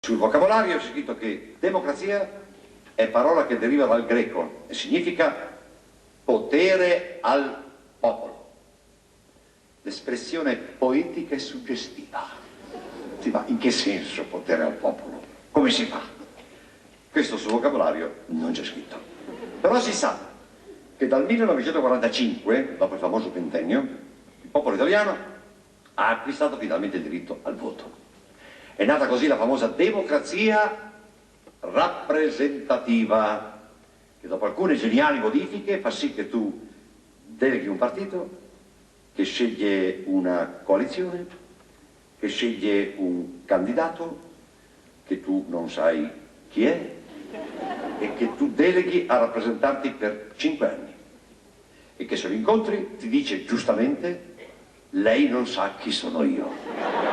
Sul vocabolario c'è scritto che democrazia è parola che deriva dal greco e significa potere al popolo. L'espressione poetica e suggestiva. Sì, ma in che senso potere al popolo? Come si fa? Questo sul vocabolario non c'è scritto. Però si sa che dal 1945, dopo il famoso quintennio, il popolo italiano ha acquistato finalmente il diritto al voto. È nata così la famosa democrazia rappresentativa, che dopo alcune geniali modifiche fa sì che tu deleghi un partito che sceglie una coalizione, che sceglie un candidato che tu non sai chi è e che tu deleghi a rappresentarti per 5 anni e che se lo incontri ti dice giustamente: lei non sa chi sono io.